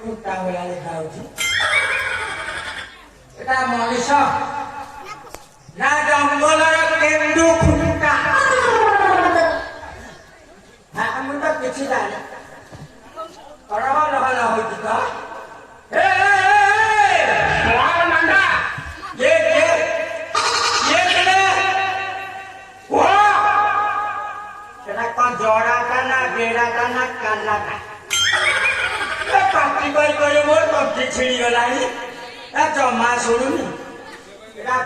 କୁଟା ଭଳିଆ ଦେଖାଯାଉଛି। ଏଟା ମଣିଷ ନା ଜଙ୍ଗଲର କେନ୍ଦୁ ଖୁଣ୍ଟା? ମୁଁ ତ କିଛି ଜାଣି କଣ ହଲ ହଲ ହଉଛି ତ। ଜड़ाटा ना बेड़ाटा ना कालाटा पाटी कर मोर तंत्री छिड़ी गला जमा शुणुनी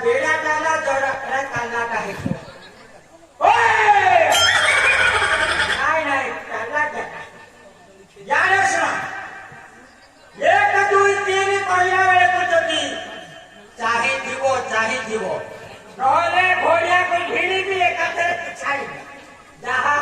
बेड़ाटा ना जड़ाटा कालाटा है कालाटा यार सुना 1 2 3 कहला बेले को जदी चाहिए नहले घोड़िया को भिड़ी भी एकाथरे छाड़ी जहाँ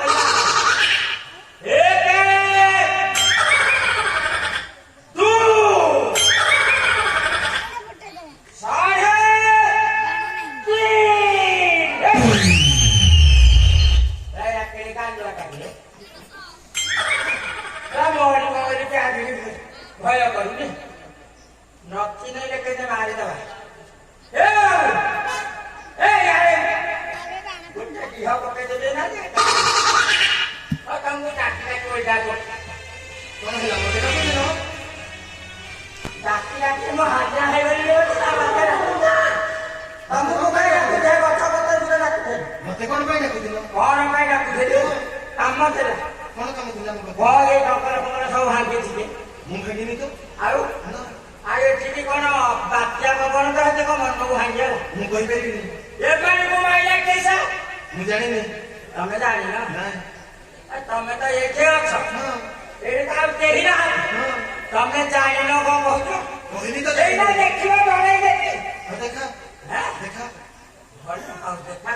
भय करूनी नक्की नहीं लेके मारिदवा तमें जानी ना तमें तो ये तमें जानी न कहली तो देखिए देखा देखा देखा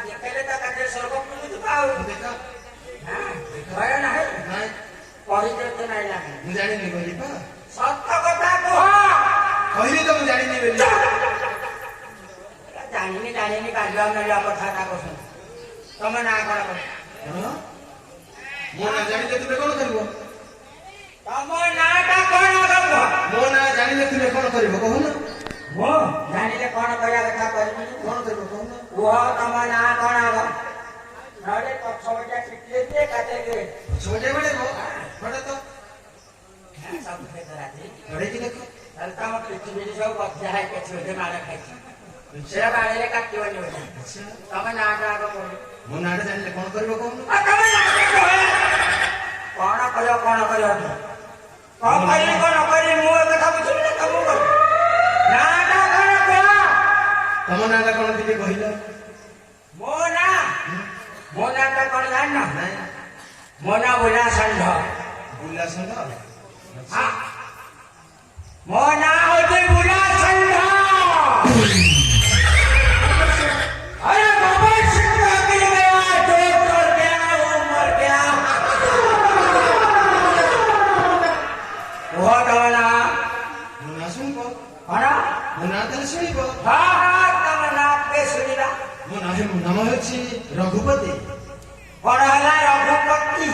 देखले तो काटे स्वर्ग पुनी पाऊ देखा भय नहीं कहि देते नहीं ना मु जानी नहीं बोली पा सत्य कथा कह कहली तो मु जानी नहीं बोली जानी नहीं काजवा में कथा का कहू तमें ना कौन कर मो ना जानी ले तुमे कौन करबो तम नाटा कौन करबो मो ना जानी ले तुमे कौन करबो कहू ना मो जानी ले कौन करिया कथा करबो कौन करबो कहू ना वो तम ना कौन आबो नरे पछोटा किटले दे काटे के छोटे बड़े वो बड़े तो सब के कराती बड़े की देखो हल्का मत पृथ्वी सब बच्चा है के छोटे मारा खाई सेरा बाड़े काटियो नहीं होता तम नाटा को मो नाटा जानिले कौन करबो कहू आ तमे नाटा कौन करियो कौन करी मु कथा बुझिल ना तमु कर नाटा कौन तम नाटा कौन दिले कहिलो मो नाटा कौन जान ना मो ना बुला संध हां मो ना होते बुला संध अरे बाबा रघुपति रघुपति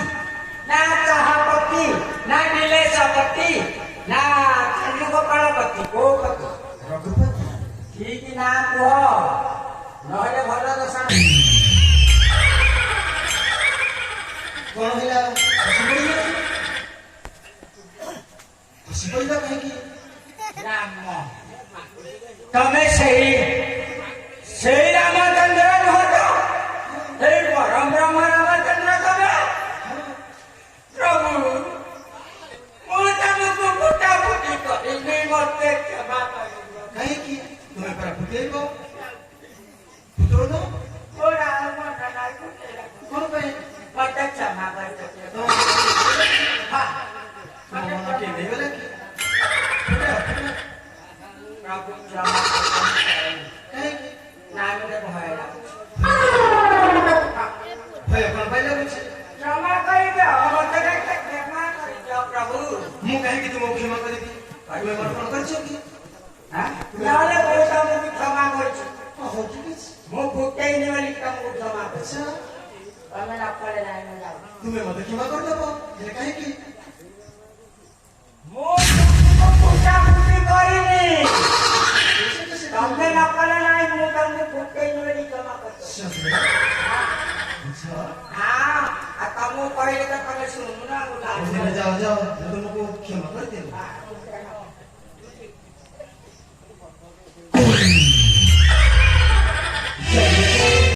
ना चाहपति ना नीलेशपति ना गोपालपति को रघुपति ठीक ना कह नहले भल दशा कौन है खुशी पड़ा कहीं राम तमें से रामचंद्र परम ब्रह्म रामचंद्र तमें प्रभु मुझे फुटा फुटी कर मत क्षमा कहीं की तुम्हें पर फुटेबो फुटो न ओ राम ना फुटेला कौन पे मत क्षमा कर तो हां मत के देवला प्रभु क्षमा कहीं नाम दे भयला भय कौन पहले कुछ क्षमा कर दे हम तेरे क्षमा कर दे प्रभु मु कहीं कि तुम क्षमा कर दी भाई मैं कौन कर छ की हां नाले बोलता मु क्षमा कर छ हो ठीक है मु फुटे नहीं वाली काम को क्षमा कर छ हमें ना पड़े ना मैं जाओ तुम्हें मत क्षमा कर दो ये कहीं की मो ଆସିବେ ଆଚ୍ଛା ତମକୁ କହିଲେ ତ ତମେ ଶୁଣୁନ ଯାଅ ଯାଅ ମୁଁ ତୁମକୁ କ୍ଷମା କରିଦେବି